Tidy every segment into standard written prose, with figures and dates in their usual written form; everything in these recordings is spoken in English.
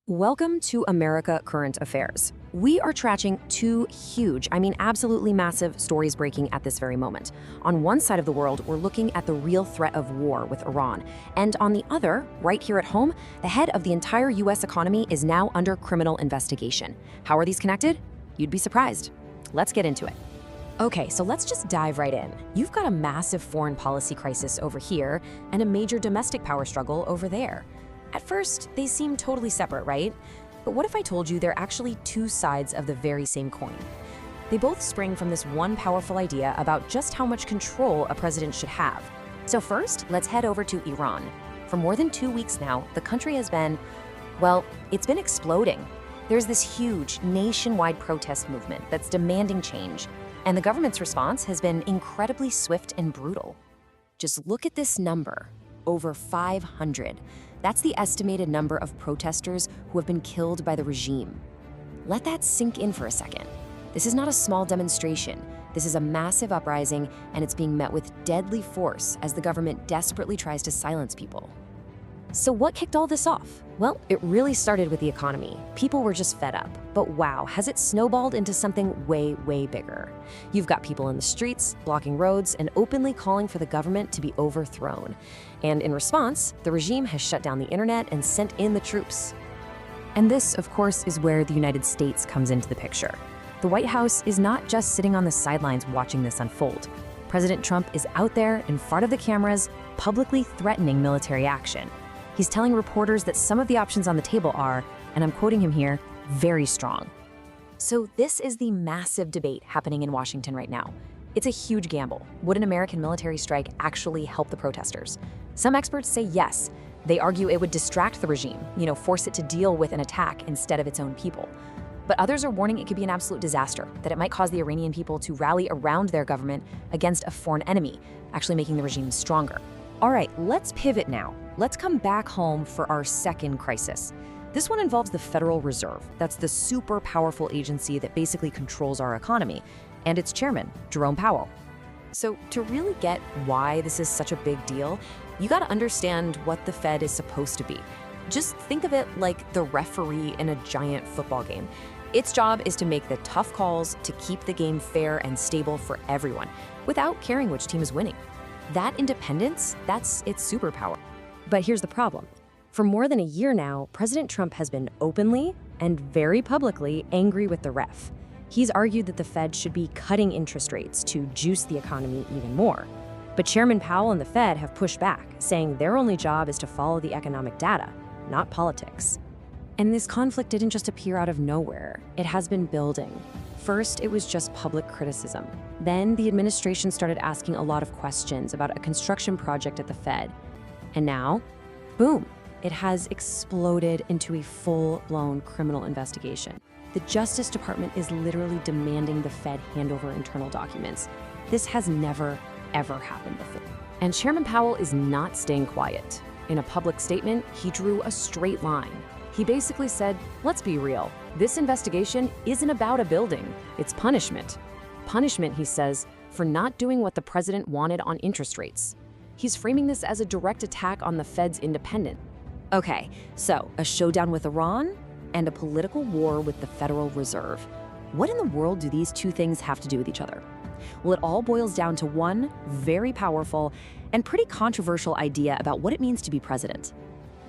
Welcome to America Current Affairs. We are tracking two huge, absolutely massive stories breaking at this very moment. On one side of the world, we're looking at the real threat of war with Iran. And on the other, right here at home, the head of the entire US economy is now under criminal investigation. How are these connected? You'd be surprised. Let's get into it. Okay, so let's just dive right in. You've got a massive foreign policy crisis over here and a major domestic power struggle over there. At first, they seem totally separate, right? But what if I told you they're actually two sides of the very same coin? They both spring from this one powerful idea about just how much control a president should have. So first, let's head over to Iran. For more than 2 weeks now, the country has been, well, it's been exploding. There's this huge nationwide protest movement that's demanding change, and the government's response has been incredibly swift and brutal. Just look at this number, over 500. That's the estimated number of protesters who have been killed by the regime. Let that sink in for a second. This is not a small demonstration. This is a massive uprising, and it's being met with deadly force as the government desperately tries to silence people. So what kicked all this off? Well, it really started with the economy. People were just fed up. But wow, has it snowballed into something way, way bigger. You've got people in the streets, blocking roads, and openly calling for the government to be overthrown. And in response, the regime has shut down the internet and sent in the troops. And this, of course, is where the United States comes into the picture. The White House is not just sitting on the sidelines watching this unfold. President Trump is out there in front of the cameras, publicly threatening military action. He's telling reporters that some of the options on the table are, and I'm quoting him here, very strong. So this is the massive debate happening in Washington right now. It's a huge gamble. Would an American military strike actually help the protesters? Some experts say yes. They argue it would distract the regime, force it to deal with an attack instead of its own people. But others are warning it could be an absolute disaster, that it might cause the Iranian people to rally around their government against a foreign enemy, actually making the regime stronger. All right, let's pivot now. Let's come back home for our second crisis. This one involves the Federal Reserve. That's the super powerful agency that basically controls our economy, and its chairman, Jerome Powell. So to really get why this is such a big deal, you got to understand what the Fed is supposed to be. Just think of it like the referee in a giant football game. Its job is to make the tough calls to keep the game fair and stable for everyone, without caring which team is winning. That independence, that's its superpower. But here's the problem. For more than a year now, President Trump has been openly and very publicly angry with the ref. He's argued that the Fed should be cutting interest rates to juice the economy even more. But Chairman Powell and the Fed have pushed back, saying their only job is to follow the economic data, not politics. And this conflict didn't just appear out of nowhere. It has been building. First, it was just public criticism. Then the administration started asking a lot of questions about a construction project at the Fed. And now, boom, it has exploded into a full-blown criminal investigation. The Justice Department is literally demanding the Fed hand over internal documents. This has never, ever happened before. And Chairman Powell is not staying quiet. In a public statement, he drew a straight line. He basically said, let's be real. This investigation isn't about a building. It's punishment. Punishment, he says, for not doing what the president wanted on interest rates. He's framing this as a direct attack on the Fed's independence. Okay, so a showdown with Iran and a political war with the Federal Reserve. What in the world do these two things have to do with each other? Well, it all boils down to one very powerful and pretty controversial idea about what it means to be president.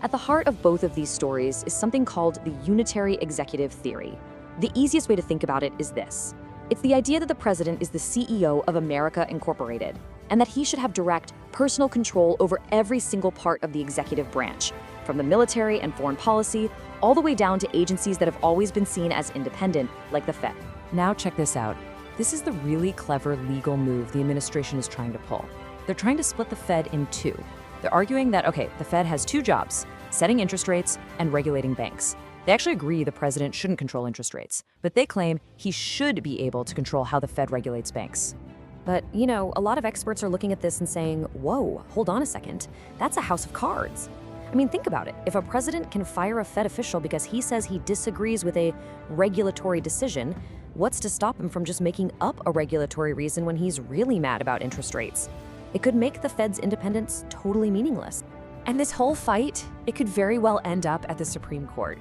At the heart of both of these stories is something called the unitary executive theory. The easiest way to think about it is this. It's the idea that the president is the CEO of America Incorporated, and that he should have direct, personal control over every single part of the executive branch, from the military and foreign policy, all the way down to agencies that have always been seen as independent, like the Fed. Now check this out. This is the really clever legal move the administration is trying to pull. They're trying to split the Fed in two. They're arguing that, okay, the Fed has two jobs, setting interest rates and regulating banks. They actually agree the president shouldn't control interest rates, but they claim he should be able to control how the Fed regulates banks. But, a lot of experts are looking at this and saying, whoa, hold on a second, that's a house of cards. Think about it. If a president can fire a Fed official because he says he disagrees with a regulatory decision, what's to stop him from just making up a regulatory reason when he's really mad about interest rates? It could make the Fed's independence totally meaningless. And this whole fight, it could very well end up at the Supreme Court.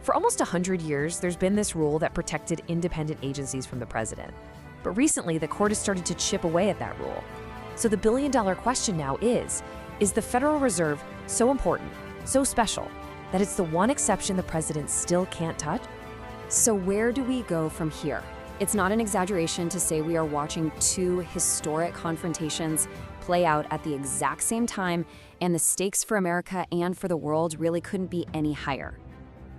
For almost 100 years, there's been this rule that protected independent agencies from the president. But recently, the court has started to chip away at that rule. So the billion-dollar question now is the Federal Reserve so important, so special, that it's the one exception the president still can't touch? So where do we go from here? It's not an exaggeration to say we are watching two historic confrontations play out at the exact same time, and the stakes for America and for the world really couldn't be any higher.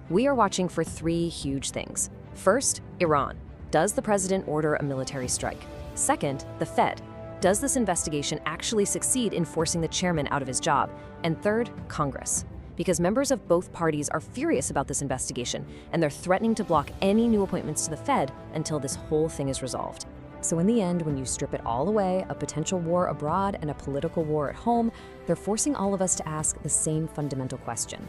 We are watching for three huge things. First, Iran. Does the president order a military strike? Second, the Fed. Does this investigation actually succeed in forcing the chairman out of his job? And third, Congress. Because members of both parties are furious about this investigation, and they're threatening to block any new appointments to the Fed until this whole thing is resolved. So in the end, when you strip it all away, a potential war abroad and a political war at home, they're forcing all of us to ask the same fundamental question.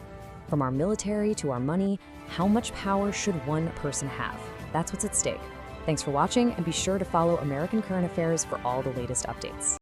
From our military to our money, how much power should one person have? That's what's at stake. Thanks for watching, and be sure to follow American Current Affairs for all the latest updates.